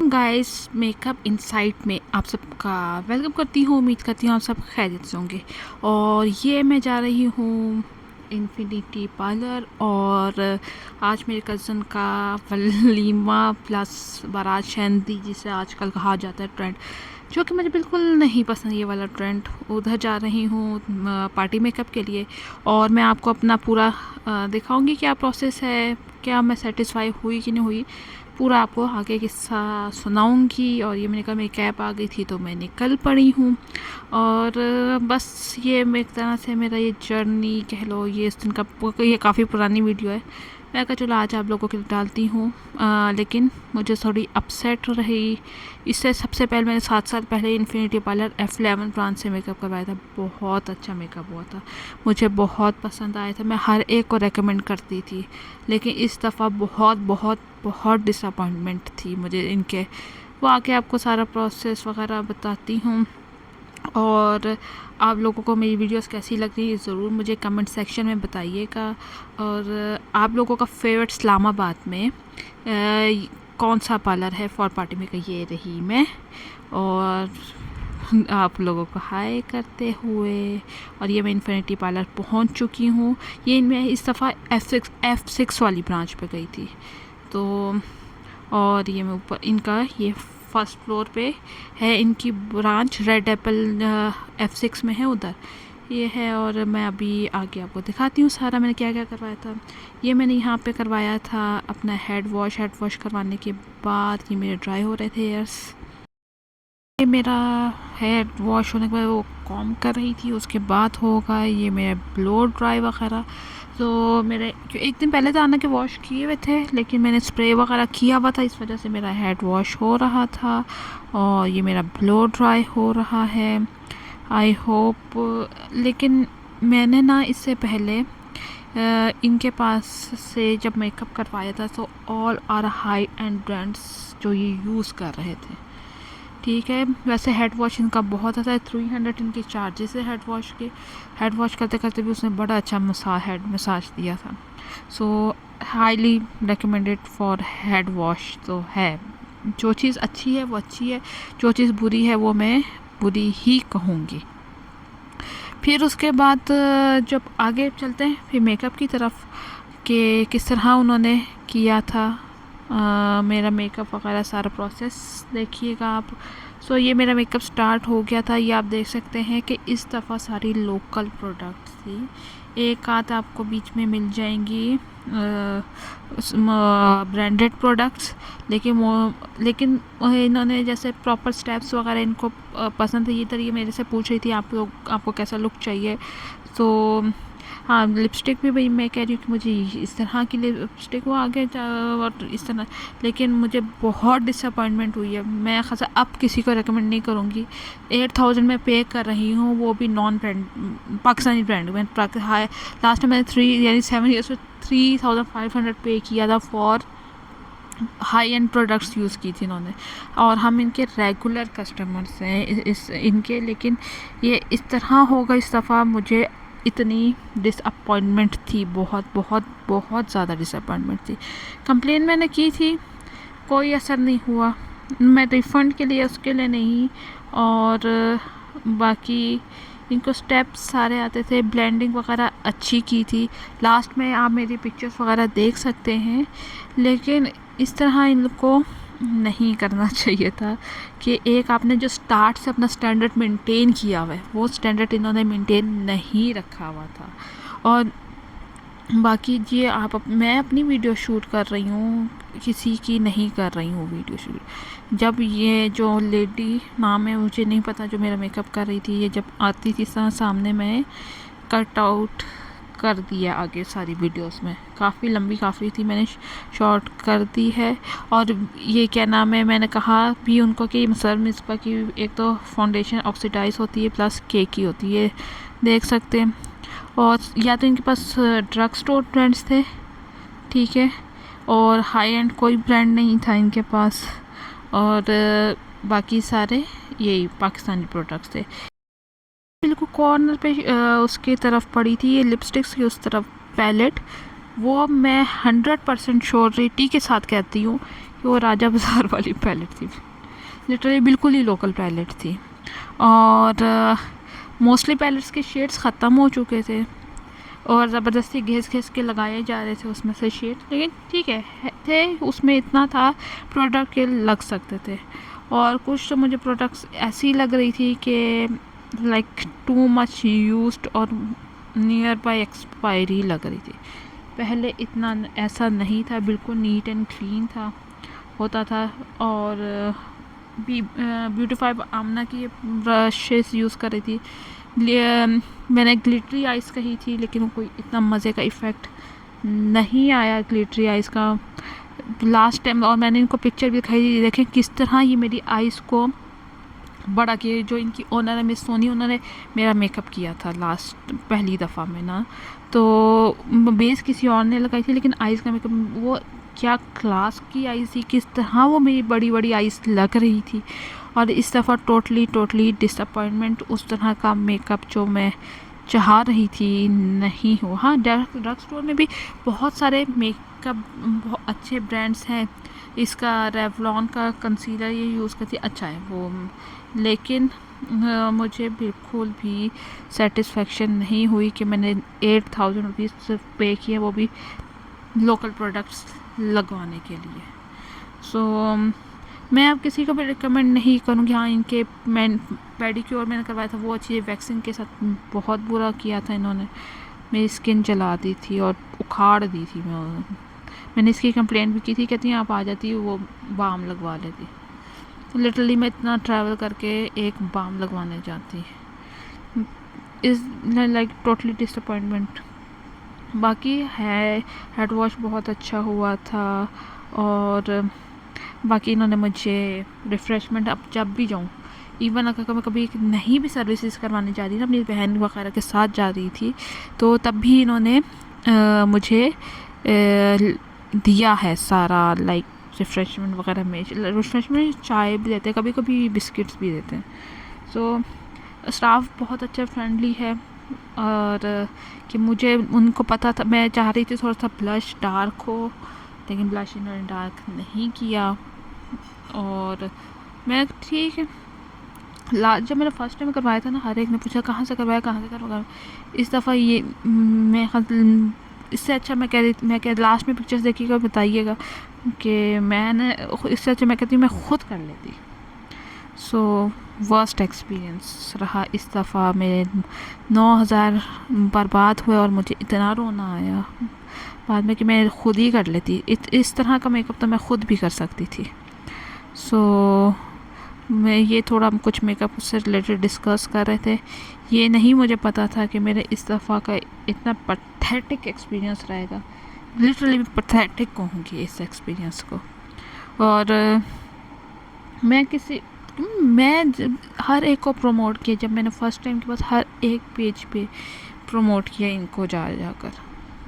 Guys, makeup insight में आप सबका वेलकम करती हूँ। उम्मीद करती हूँ आप सब खैरियत से होंगे। और ये मैं जा रही हूँ इन्फिनिटी पार्लर, और आज मेरे कज़न का वलीमा प्लस बारात शहंदी जिसे आजकल कहा जाता है ट्रेंड, जो कि मुझे बिल्कुल नहीं पसंद ये वाला ट्रेंड। उधर जा रही हूँ पार्टी मेकअप के लिए, और मैं आपको अपना पूरा दिखाऊंगी क्या प्रोसेस है, क्या मैं सेटिस्फाई हुई कि नहीं हुई, पूरा आपको आगे किस्सा सुनाऊंगी। और ये मैंने कहा मेरी कैब आ गई थी तो मैं निकल पड़ी हूँ। और बस ये एक तरह से मेरा ये जर्नी कह लो, ये इस दिन का, ये काफ़ी पुरानी वीडियो है। मैं कहा चलो आज आप लोगों के लिए डालती हूँ। लेकिन मुझे थोड़ी अपसेट रही। इससे सबसे पहले मैंने 7 साल पहले इन्फिनिटी पार्लर F11 ब्रांच से मेकअप करवाया था। बहुत अच्छा मेकअप हुआ था, मुझे बहुत पसंद आया था, मैं हर एक को रेकमेंड करती थी। लेकिन इस दफ़ा बहुत बहुत बहुत डिसअपॉइंटमेंट थी मुझे इनके। वो आके आपको सारा प्रोसेस वगैरह बताती हूँ। और आप लोगों को मेरी वीडियोस कैसी लग रही है ज़रूर मुझे कमेंट सेक्शन में बताइएगा। और आप लोगों का फेवरेट इस्लामाबाद में कौन सा पार्लर है फॉर पार्टी में का, ये रही मैं। और आप लोगों को हाय करते हुए, और ये मैं इन्फिनिटी पार्लर पहुंच चुकी हूँ। ये मैं इस दफ़ा F6 वाली ब्रांच पे गई थी। तो और ये मैं ऊपर इनका ये फर्स्ट फ्लोर पे है, इनकी ब्रांच रेड एप्पल F6 में है, उधर ये है। और मैं अभी आगे आपको दिखाती हूँ सारा मैंने क्या क्या करवाया था। ये मैंने यहाँ पे करवाया था अपना हेड वॉश करवाने के बाद ये मेरे ड्राई हो रहे थे हेयर्स। ये मेरा हेयर वॉश होने के बाद वो कॉम कर रही थी, उसके बाद होगा ये मेरा ब्लो ड्राई वगैरह। तो मेरे जो एक दिन पहले तो आना के वॉश किए हुए थे, लेकिन मैंने स्प्रे वगैरह किया हुआ था, इस वजह से मेरा हेड वॉश हो रहा था। और ये मेरा ब्लो ड्राई हो रहा है, आई होप। लेकिन मैंने ना इससे पहले इनके पास से जब मेकअप करवाया था तो all are high end brands जो ये यूज़ कर रहे थे, ठीक है। वैसे हेड वॉश इनका बहुत अच्छा है, 300 इनके चार्जेस है हेड वॉश के। हेड वॉश करते करते भी उसने बड़ा अच्छा हेड मसाज दिया था। सो highly recommended for head wash तो है। जो चीज़ अच्छी है वो अच्छी है, जो चीज़ बुरी है वो मैं बुरी ही कहूँगी। फिर उसके बाद जब आगे चलते हैं फिर मेकअप की तरफ, कि किस तरह उन्होंने किया था मेरा मेकअप वगैरह सारा प्रोसेस देखिएगा आप। सो ये मेरा मेकअप स्टार्ट हो गया था। ये आप देख सकते हैं कि इस दफ़ा सारी लोकल प्रोडक्ट्स थी, एक आध आपको बीच में मिल जाएंगी ब्रांडेड प्रोडक्ट्स। लेकिन इन्होंने जैसे प्रॉपर स्टेप्स वगैरह इनको पसंद है। ये तरीके मेरे से पूछ रही थी आपको कैसा लुक चाहिए। तो हाँ, लिपस्टिक भी भाई मैं कह रही हूँ कि मुझे इस तरह की लिपस्टिक वो आगे और इस तरह। लेकिन मुझे बहुत डिसअपॉइंटमेंट हुई है। मैं खासा अब किसी को रेकमेंड नहीं करूँगी। 8000 में पे कर रही हूँ, वो भी नॉन ब्रांड पाकिस्तानी ब्रांड। मैंने हाई लास्ट में मैंने 7 ईयर्स में 3500 पे किया था for high and products use की थी इन्होंने। और हम इनके रेगुलर कस्टमर्स हैं इस इनके। लेकिन ये इस तरह होगा इस दफ़ा, मुझे इतनी डिसअपॉइंटमेंट थी, बहुत बहुत बहुत ज़्यादा डिसअपॉइंटमेंट थी। कंप्लेन मैंने की थी, कोई असर नहीं हुआ। मैं रिफ़ंड के लिए उसके लिए नहीं। और बाकी इनको स्टेप्स सारे आते थे, ब्लेंडिंग वगैरह अच्छी की थी। लास्ट में आप मेरी पिक्चर्स वगैरह देख सकते हैं। लेकिन इस तरह इनको नहीं करना चाहिए था कि एक आपने जो स्टार्ट से अपना स्टैंडर्ड मेंटेन किया हुआ है वो स्टैंडर्ड इन्होंने मेंटेन नहीं रखा हुआ था। और बाकी ये मैं अपनी वीडियो शूट कर रही हूँ, किसी की नहीं कर रही हूँ वीडियो शूट। जब ये जो लेडी नाम है मुझे नहीं पता जो मेरा मेकअप कर रही थी, ये जब आती थी सामने मैं कट आउट कर दिया आगे सारी वीडियोस में। काफ़ी लंबी काफ़ी थी, मैंने शॉर्ट कर दी है। और ये क्या नाम है, मैंने कहा भी उनको कि सर मिसबा की एक तो फाउंडेशन ऑक्सीडाइज होती है प्लस केकी होती है, देख सकते हैं। और या तो इनके पास ड्रग स्टोर ब्रांड्स थे, ठीक है, और हाई एंड कोई ब्रांड नहीं था इनके पास। और बाकी सारे यही पाकिस्तानी प्रोडक्ट्स थे। बिल्कुल कॉर्नर पे उसकी तरफ पड़ी थी ये लिपस्टिक्स की उस तरफ पैलेट। वो मैं 100% श्योरिटी के साथ कहती हूँ कि वो राजा बाज़ार वाली पैलेट थी। लिटरली बिल्कुल ही लोकल पैलेट थी। और मोस्टली पैलेट्स के शेड्स ख़त्म हो चुके थे और ज़बरदस्ती घिस घिस के लगाए जा रहे थे उसमें से शेड, लेकिन ठीक है थे उसमें इतना था प्रोडक्ट के लग सकते थे। और कुछ तो मुझे प्रोडक्ट्स ऐसी लग रही थी कि लाइक टू मच यूज्ड और नियर बाय एक्सपायरी लग रही थी। पहले इतना ऐसा नहीं था, बिल्कुल नीट एंड क्लीन था होता था। और ब्यूटीफाई आमना की ब्रशेस यूज़ कर रही थी। मैंने ग्लिटरी आइस कही थी लेकिन वो कोई इतना मज़े का इफ़ेक्ट नहीं आया ग्लिटरी आइस का लास्ट टाइम। और मैंने इनको पिक्चर भी दिखाई थी, देखें किस तरह ये मेरी आइस को बड़ा किया। जो इनकी ओनर है मिस सोनी, उन्होंने मेरा मेकअप किया था लास्ट पहली दफ़ा में ना, तो बेस किसी और ने लगाई थी लेकिन आइस का मेकअप वो क्या क्लास की आइस थी, किस तरह वो मेरी बड़ी बड़ी आइस लग रही थी। और इस दफ़ा टोटली डिसअपॉइंटमेंट, उस तरह का मेकअप जो मैं चाह रही थी नहीं हो। हाँ, ड्रग स्टोर में भी बहुत सारे मेकअप बहुत अच्छे ब्रांड्स हैं। इसका रेवलॉन का कंसीलर ये यूज़ करती अच्छा है वो, लेकिन मुझे बिल्कुल भी सेटिस्फेक्शन नहीं हुई कि मैंने 8000 रुपीज़ पे किए, वो भी लोकल प्रोडक्ट्स लगवाने के लिए। सो मैं अब किसी को भी रिकमेंड नहीं करूँगी। हाँ, इनके पेडिक्योर मैंने करवाया था वो अच्छी है, वैक्सिंग के साथ बहुत बुरा किया था इन्होंने, मेरी स्किन जला दी थी और उखाड़ दी थी। मैंने इसकी कंप्लेंट भी की थी, कहती हैं आप आ जाती वो बाम लगवा लेती। तो लिटरली मैं इतना ट्रैवल करके एक बाम लगवाने जाती इज़ लाइक टोटली डिसअपॉइंटमेंट। बाकी है हेड वॉश बहुत अच्छा हुआ था। और बाकी इन्होंने मुझे रिफ़्रेशमेंट, अब जब भी जाऊँ, इवन अगर मैं कभी नहीं भी सर्विसेज करवाने जा रही ना, अपनी बहन वगैरह के साथ जा रही थी, तो तब भी इन्होंने मुझे दिया है सारा, लाइक रिफ़्रेशमेंट वगैरह में। रिफ़्रेशमेंट चाय भी देते हैं, कभी कभी बिस्किट्स भी देते हैं। सो स्टाफ बहुत अच्छा फ्रेंडली है। और कि मुझे उनको पता था, मैं चाह रही थी थोड़ा सा ब्लश डार्क हो, लेकिन ब्लश इन्होंने डार्क नहीं किया। और मैं ठीक है, जब मैंने फर्स्ट टाइम करवाया था ना, हर एक ने पूछा कहाँ से करवाया। इस दफ़ा ये मैं इससे अच्छा मैं कह लास्ट में पिक्चर्स देखिएगा बताइएगा कि मैंने इससे अच्छा मैं कहती हूँ मैं ख़ुद कर लेती। सो वर्स्ट एक्सपीरियंस रहा इस दफ़ा। मेरे 9000 बर्बाद हुए और मुझे इतना रोना आया बाद में कि मैं ख़ुद ही कर लेती। इस तरह का मेकअप तो मैं ख़ुद भी कर सकती थी। सो मैं ये थोड़ा कुछ मेकअप से रिलेटेड डिस्कस कर रहे थे। ये नहीं मुझे पता था कि मेरे इस दफ़ा का इतना पैथेटिक एक्सपीरियंस रहेगा। लिटरली पैथेटिक कहूँगी इस एक्सपीरियंस को। और मैं हर एक को प्रमोट किया, जब मैंने फ़र्स्ट टाइम के बाद हर एक पेज पे प्रमोट किया इनको जाकर,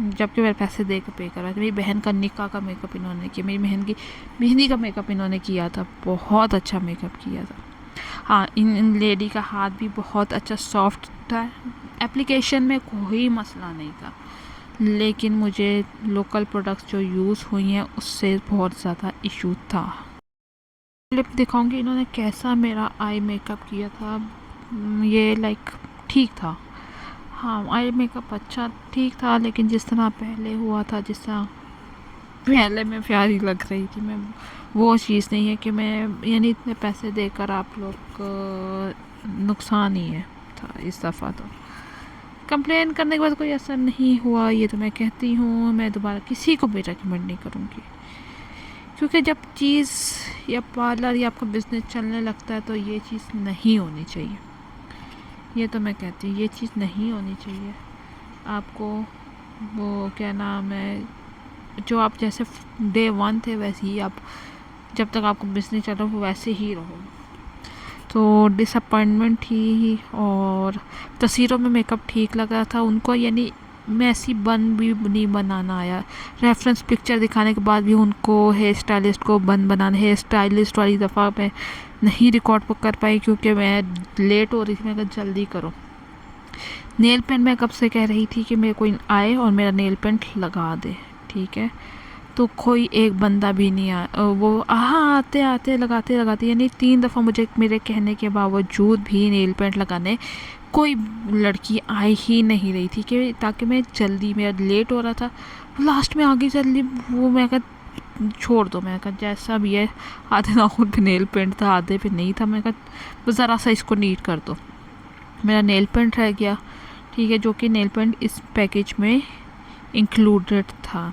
जबकि मेरे पैसे दे कर पे करवाए थे। मेरी बहन का निकाह का मेकअप इन्होंने किया, मेरी बहन की मेहंदी का मेकअप इन्होंने किया था, बहुत अच्छा मेकअप किया था। हाँ, इन लेडी का हाथ भी बहुत अच्छा सॉफ्ट था, एप्लीकेशन में कोई मसला नहीं था, लेकिन मुझे लोकल प्रोडक्ट्स जो यूज़ हुई हैं उससे बहुत ज़्यादा इशू था। क्लिप दिखाऊंगी इन्होंने कैसा मेरा आई मेकअप किया था। ये लाइक ठीक था, हाँ आई मेकअप अच्छा ठीक था, लेकिन जिस तरह पहले हुआ था, जिस तरह पहले मैं प्यारी लग रही थी, मैं वो चीज़ नहीं है कि मैं यानी इतने पैसे देकर आप लोग नुकसान ही है था इस दफ़ा। तो कंप्लेन करने के बाद कोई असर नहीं हुआ, ये तो मैं कहती हूँ। मैं दोबारा किसी को भी रेकमेंड नहीं करूँगी, क्योंकि जब चीज़ या पार्लर या आपका बिज़नेस चलने लगता है तो ये चीज़ नहीं होनी चाहिए। ये तो मैं कहती हूँ ये चीज़ नहीं होनी चाहिए। आपको वो क्या नाम है, जो आप जैसे डे 1 थे वैसे ही आप जब तक आपको बिज़नेस चल रहा हो वैसे ही रहो। तो डिसअपॉइंटमेंट ही। और तस्वीरों में मेकअप ठीक लगा था उनको, यानी मैसी बन भी नहीं बनाना आया। रेफरेंस पिक्चर दिखाने के बाद भी उनको हेयर स्टाइलिस्ट को बन बनाना, हेयर स्टाइलिस्ट वाली दफ़ा मैं नहीं रिकॉर्ड कर पाई क्योंकि मैं लेट हो रही थी। मैं कहा जल्दी करो, नेल पेंट मैं कब से कह रही थी कि मेरे कोई आए और मेरा नेल पेंट लगा दे, ठीक है। तो कोई एक बंदा भी नहीं आया, वो आते आते लगाते लगाते, यानी 3 दफ़ा मुझे मेरे कहने के बावजूद भी नेल पेंट लगाने कोई लड़की आई ही नहीं रही थी, कि ताकि मैं जल्दी, मेरा लेट हो रहा था। लास्ट में आगे जल्दी वो मैं कहा छोड़ दो, मैं कहा जैसा भी है, आधे नाखून पे नेल पेंट था, आधे पे नहीं था। मैं कहा ज़रा सा इसको नीट कर दो। मेरा नेल पेंट रह गया, ठीक है, जो कि नेल पेंट इस पैकेज में इंक्लूडेड था।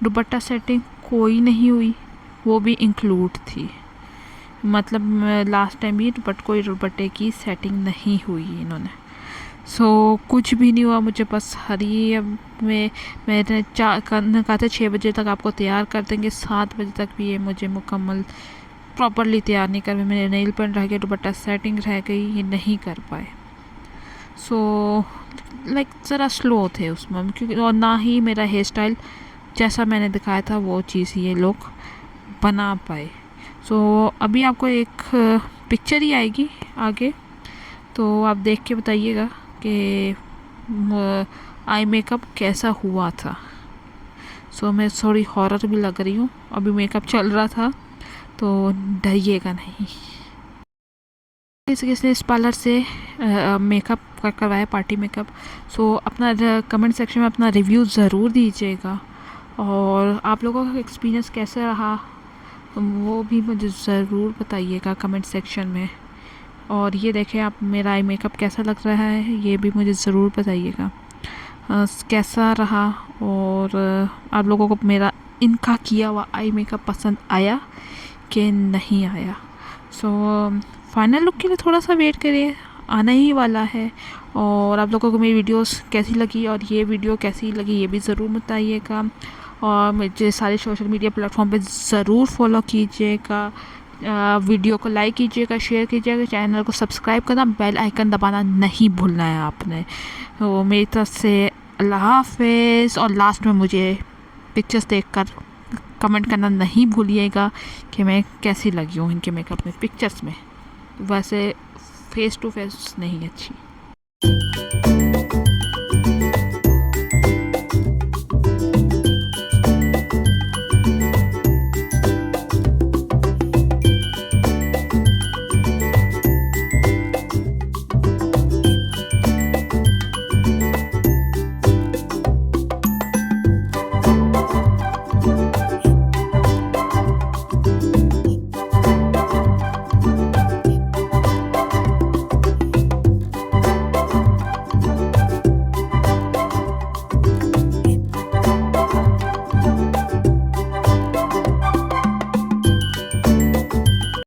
दुपट्टा सेटिंग कोई नहीं हुई, वो भी इंक्लूड थी। मतलब लास्ट टाइम भी कोई दुपट्टे की सेटिंग नहीं हुई इन्होंने। कुछ भी नहीं हुआ मुझे, बस हरी मैंने कहा था 6 बजे तक आपको तैयार कर देंगे, 7 बजे तक भी ये मुझे मुकम्मल प्रॉपरली तैयार नहीं कर पाए। मेरे नेल पेंट रह गए, दुपट्टा सेटिंग रह गई, ये नहीं कर पाए। लाइक ज़रा स्लो थे उसमें, क्योंकि और ना ही मेरा हेयर स्टाइल जैसा मैंने दिखाया था वो चीज़ ये लोग बना पाए। अभी आपको एक पिक्चर ही आएगी आगे, तो आप देख के बताइएगा कि आई मेकअप कैसा हुआ था। मैं थोड़ी हॉरर भी लग रही हूँ, अभी मेकअप चल रहा था, तो डरिएगा नहीं। किसने इस पार्लर से मेकअप करवाया, पार्टी मेकअप, अपना कमेंट सेक्शन में अपना रिव्यू ज़रूर दीजिएगा, और आप लोगों का एक्सपीरियंस कैसा रहा वो भी मुझे ज़रूर बताइएगा कमेंट सेक्शन में। और ये देखें आप, मेरा आई मेकअप कैसा लग रहा है ये भी मुझे ज़रूर बताइएगा कैसा रहा, और आप लोगों को मेरा इनका किया हुआ आई मेकअप पसंद आया कि नहीं आया। फाइनल लुक के लिए थोड़ा सा वेट करिए, आना ही वाला है। और आप लोगों को मेरी वीडियोस कैसी लगी और ये वीडियो कैसी लगी ये भी ज़रूर बताइएगा, और मुझे सारे सोशल मीडिया प्लेटफॉर्म पे ज़रूर फॉलो कीजिएगा, वीडियो को लाइक कीजिएगा, शेयर कीजिएगा, चैनल को सब्सक्राइब करना, बेल आइकन दबाना नहीं भूलना है आपने। तो मेरी तरफ से अल्लाह हाफ़िज़, और लास्ट में मुझे पिक्चर्स देखकर कमेंट करना नहीं भूलिएगा कि मैं कैसी लगी हूँ इनके मेकअप में, पिक्चर्स में। वैसे फेस टू फेस नहीं अच्छी।